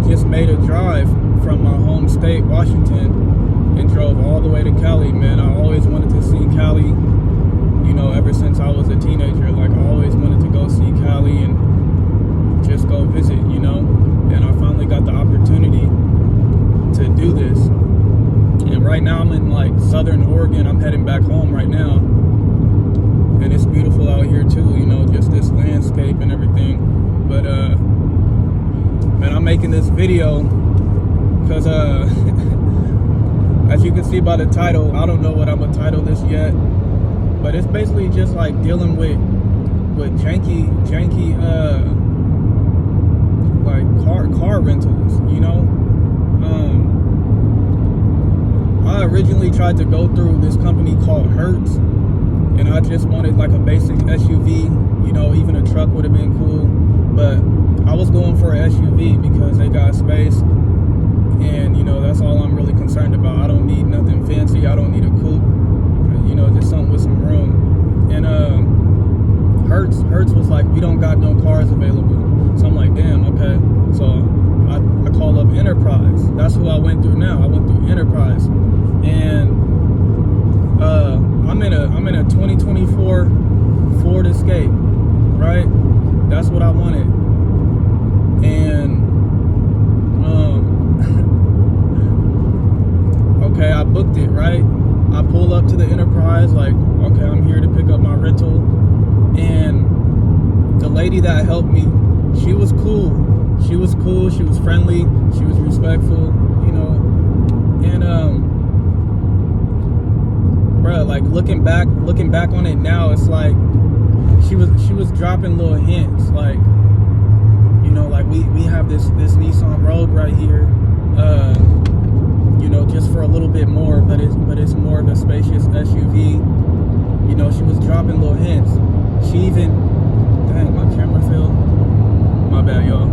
just made a drive from my home state, Washington, and drove all the way to Cali, man. I always wanted to see Cali, you know, ever since I was a teenager. Like, I always wanted to go see Cali and just go visit, you know. And I finally got the opportunity to do this. And right now I'm in, like, Southern Oregon. I'm heading back home right now. And it's beautiful out here, too, you know, just this landscape and everything. But, man, I'm making this video because, as you can see by the title, I don't know what I'm gonna title this yet, but it's basically just like dealing with janky like car rentals, you know. I originally tried to go through this company called Hertz, and I just wanted like a basic SUV, you know, even a truck would have been cool, but I was going for an SUV because they got space, and you know, that's all I'm really concerned about. I don't need nothing fancy. I don't need a coupe, you know, just something with some room. And Hertz was like, we don't got no cars available. So I'm like, damn, okay. So I call up Enterprise. That's who I went through now. I went through Enterprise, and I'm in a 2024 Ford Escape, right? That's what I wanted. And okay, I booked it, right? I pull up to the Enterprise, like, okay, I'm here to pick up my rental. And the lady that helped me, she was cool. She was cool, she was friendly, she was respectful, you know. And bruh, like looking back on it now, it's like she was dropping little hints, like, you know, like we have this Nissan Rogue right here, you know, just for a little bit more, but it's more of a spacious SUV. You know, she was dropping little hints. She even, dang, my camera fell. My bad, y'all.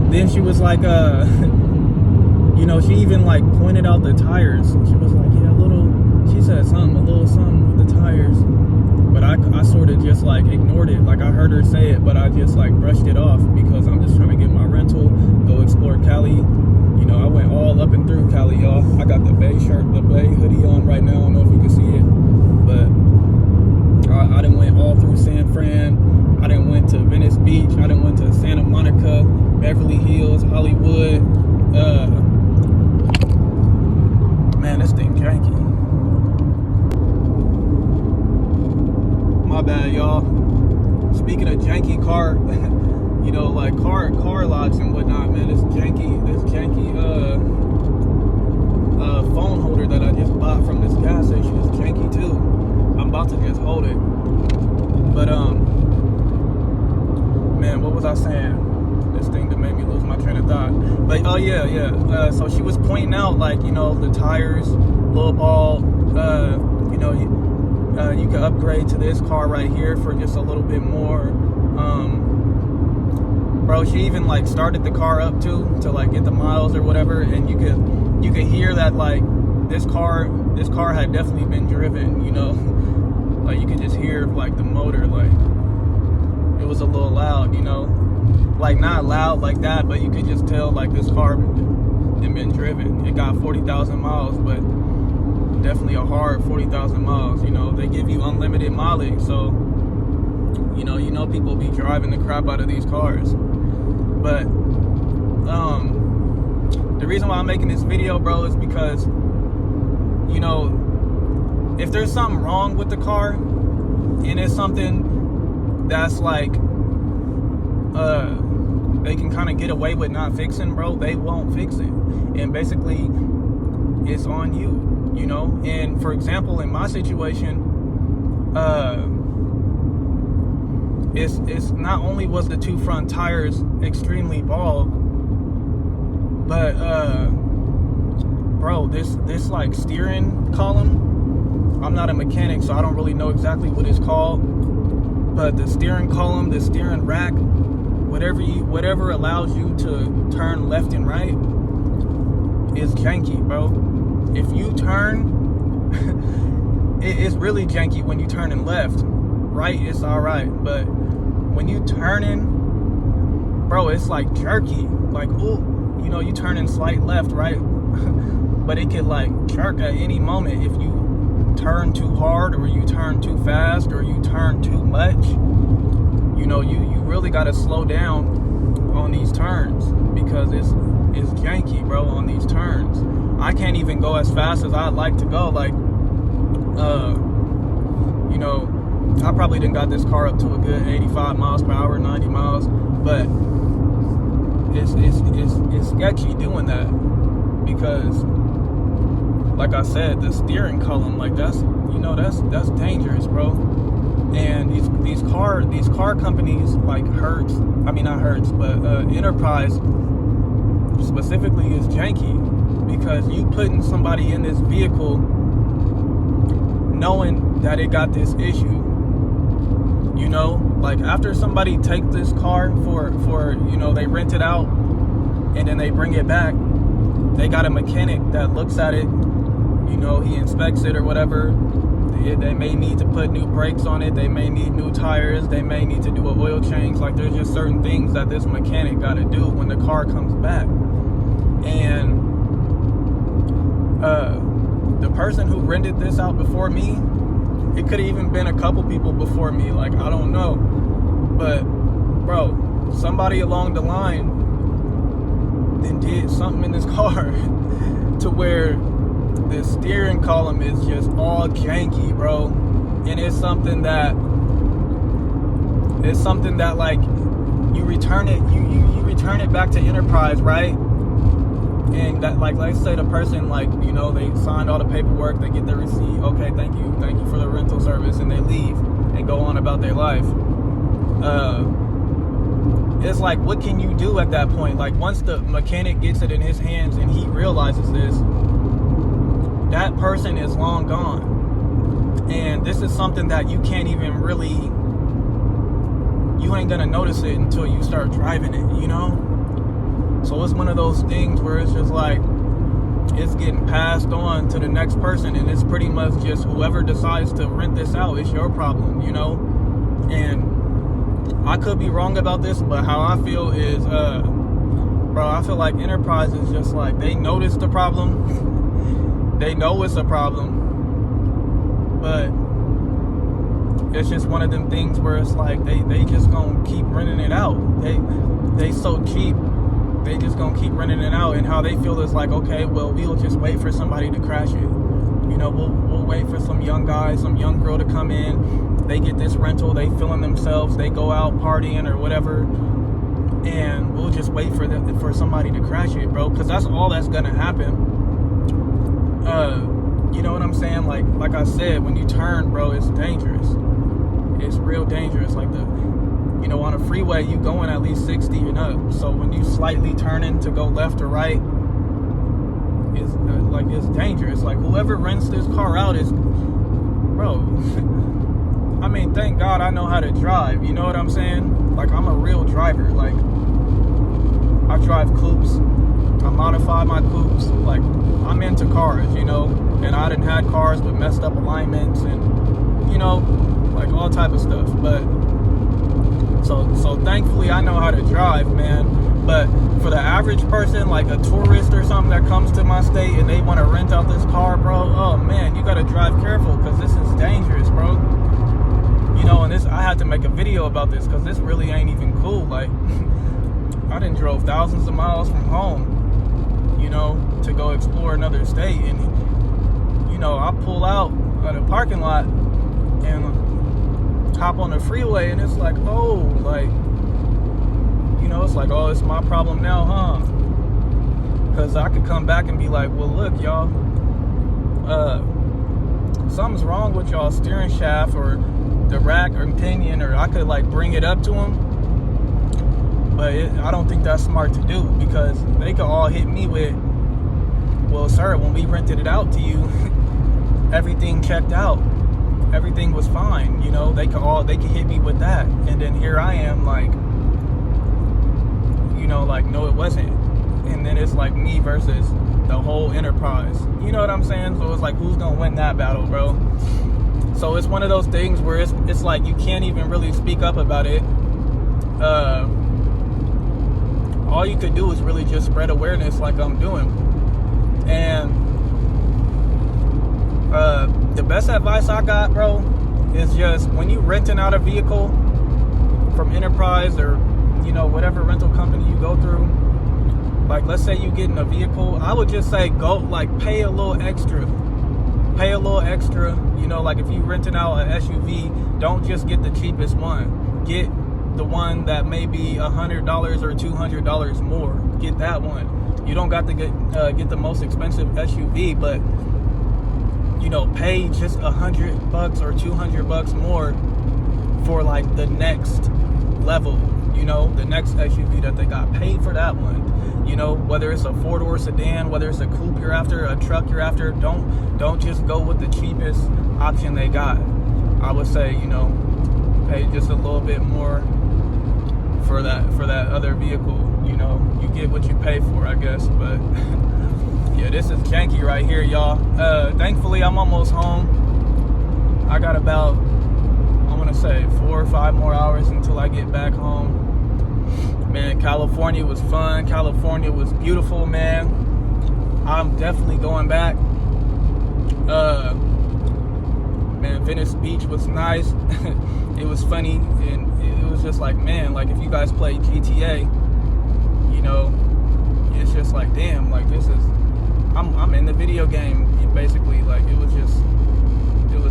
Then she was like, you know, she even like pointed out the tires. She was like, yeah, she said a little something with the tires. But I sort of just like ignored it. Like, I heard her say it, but I just like brushed it off because I'm just trying to get my rental, go explore Cali. You know, I went all up and through Cali, y'all. I got the Bay shirt, the Bay hoodie on right now. I don't know if you can see it, but I done went all through San Fran. I done went to Venice Beach. I done went to Santa Monica, Beverly Hills, Hollywood. Man, this thing janky. My bad, y'all. Speaking of janky car, you know, like car locks and whatnot, man, this janky phone holder that I just bought from this gas station is janky too. I'm about to just hold it. But man, what was I saying? This thing that made me lose my train of thought. But oh yeah. So she was pointing out, like, you know, the tires, little ball, you know, you can upgrade to this car right here for just a little bit more. Bro, she even like started the car up to like get the miles or whatever, and you could hear that like this car had definitely been driven, you know. Like, you could just hear like the motor, like it was a little loud, you know. Like, not loud like that, but you could just tell like this car had been driven. It got 40,000 miles, but definitely a hard 40,000 miles. You know, they give you unlimited mileage, so you know people be driving the crap out of these cars. But the reason why I'm making this video, bro, is because, you know, if there's something wrong with the car and it's something that's like they can kind of get away with not fixing, bro, they won't fix it. And basically it's on you, you know. And for example, in my situation, it's not only was the two front tires extremely bald, but bro, this like steering column, I'm not a mechanic, so I don't really know exactly what it's called, but the steering column, the steering rack, whatever allows you to turn left and right is janky, bro. If you turn, it's really janky when you turning left. Right, it's all right, but when you turning, bro, it's like jerky. Like, ooh, you know, you turn in slight left, right? But it could like jerk at any moment if you turn too hard, or you turn too fast, or you turn too much. You know, you really got to slow down on these turns, because it's janky, bro, on these turns. I can't even go as fast as I'd like to go. Like, you know, I probably done got this car up to a good 85 miles per hour, 90 miles, but it's sketchy doing that, because like I said, the steering column, like that's, you know, that's dangerous, bro. And these car companies like Hertz, I mean not Hertz, but Enterprise specifically is janky, because you putting somebody in this vehicle knowing that it got this issue. You know, like after somebody take this car for you know, they rent it out and then they bring it back, they got a mechanic that looks at it, you know, he inspects it or whatever. They may need to put new brakes on it, they may need new tires, they may need to do an oil change. Like, there's just certain things that this mechanic got to do when the car comes back. And the person who rented this out before me, it could have even been a couple people before me, like, I don't know, but bro, somebody along the line then did something in this car to where the steering column is just all janky, bro. And it's something that like, you return it, you return it back to Enterprise, right? And that, like, let's say the person, like, you know, they signed all the paperwork, they get their receipt, okay, thank you for the rental service, and they leave and go on about their life. It's like, what can you do at that point? Like, once the mechanic gets it in his hands and he realizes this, that person is long gone. And this is something that you can't even really, you ain't gonna notice it until you start driving it, you know? So it's one of those things where it's just like, it's getting passed on to the next person, and it's pretty much just whoever decides to rent this out, it's your problem, you know? And I could be wrong about this, but how I feel is, bro, I feel like Enterprise is just like, they notice the problem. They know it's a problem, but it's just one of them things where it's like, they just gonna keep renting it out. They so cheap, they just gonna keep renting it out. And how they feel is like, okay, well, we'll just wait for somebody to crash it. You know, we'll wait for some young guy, some young girl to come in. They get this rental, they feeling themselves, they go out partying or whatever, and we'll just wait for somebody to crash it, bro. Because that's all that's gonna happen. You know what I'm saying? Like I said, when you turn, bro, it's dangerous. It's real dangerous. Like, you know, on a freeway, you going at least 60 and up. So when you slightly turning to go left or right, it's like, it's dangerous. Like, whoever rents this car out is, bro. I mean, thank God I know how to drive. You know what I'm saying? Like, I'm a real driver. Like, I drive coupes. I modify my coupes. Like, I'm into cars, you know, and I done had cars with messed up alignments and, you know, like all type of stuff. But so thankfully I know how to drive, man. But for the average person, like a tourist or something that comes to my state and they want to rent out this car, bro, oh man, you got to drive careful, because this is dangerous, bro. You know, and I had to make a video about this, because this really ain't even cool. Like, I done drove thousands of miles from home, you know, to go explore another state, and, you know, I pull out at a parking lot and hop on the freeway, and it's like, oh, like, you know, it's like, oh, it's my problem now, huh? Because I could come back and be like, well, look, y'all, something's wrong with y'all steering shaft or the rack or pinion, or I could like bring it up to them. But I don't think that's smart to do, because they could all hit me with, well, sir, when we rented it out to you, everything checked out. Everything was fine. You know, they could hit me with that. And then here I am like, you know, like, no, it wasn't. And then it's like me versus the whole Enterprise. You know what I'm saying? So it's like, who's going to win that battle, bro? So it's one of those things where it's like you can't even really speak up about it. all you could do is really just spread awareness like I'm doing. And the best advice I got, bro, is just when you renting out a vehicle from Enterprise or, you know, whatever rental company you go through, like let's say you get in a vehicle, I would just say go, like, pay a little extra, you know, like if you renting out an SUV, don't just get the cheapest one, get the one that may be $100 or $200 more, get that one. You don't got to get the most expensive SUV, but you know, pay just $100 or $200 more for like the next level, you know, the next SUV that they got. Paid for that one, you know, whether it's a 4-door sedan, whether it's a coupe you're after, a truck you're after. Don't just go with the cheapest option they got. I would say, you know, pay just a little bit more for that other vehicle. You know, you get what you pay for, I guess. But yeah, this is janky right here, y'all. Thankfully I'm almost home. I got about, I want to say 4 or 5 more hours until I get back home. Man, California was fun. California was beautiful, man. I'm definitely going back. Man, Venice Beach was nice. It was funny, and it was just like, man, like if you guys play GTA, you know, it's just like, damn, like this is, I'm in the video game, basically. Like it was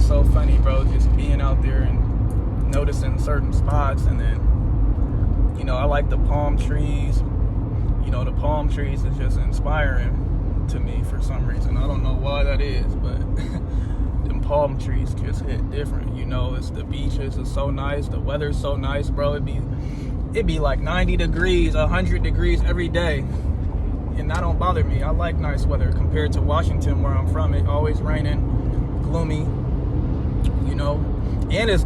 so funny, bro, just being out there and noticing certain spots. And then, you know, I like the palm trees. You know, the palm trees is just inspiring to me for some reason. I don't know why that is, but them palm trees just hit different. You know, it's the beaches is so nice, the weather's so nice, bro. It'd be like 90 degrees, 100 degrees every day, and that don't bother me. I like nice weather compared to Washington, where I'm from. It always raining, gloomy, you know. And it's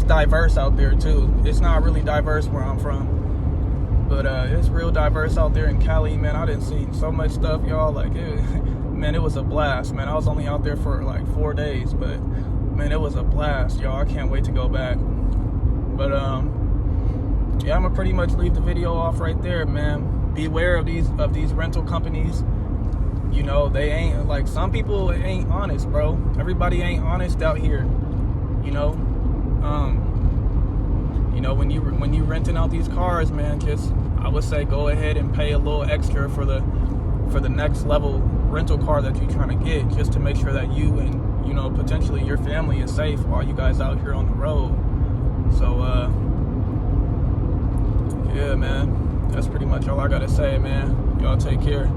diverse out there too. It's not really diverse where I'm from, but it's real diverse out there in Cali, man. I didn't see so much stuff, y'all. Like man, it was a blast, man. I was only out there for like 4 days, but man, it was a blast, y'all. I can't wait to go back. But yeah, I'm gonna pretty much leave the video off right there, man. Beware of these rental companies. You know, they ain't, like, some people ain't honest, bro. Everybody ain't honest out here. You know, when you renting out these cars, man, just, I would say go ahead and pay a little extra for the next level rental car that you're trying to get, just to make sure that you and, you know, potentially your family is safe while you guys out here on the road. So yeah, man, that's pretty much all I gotta say, man. Y'all take care.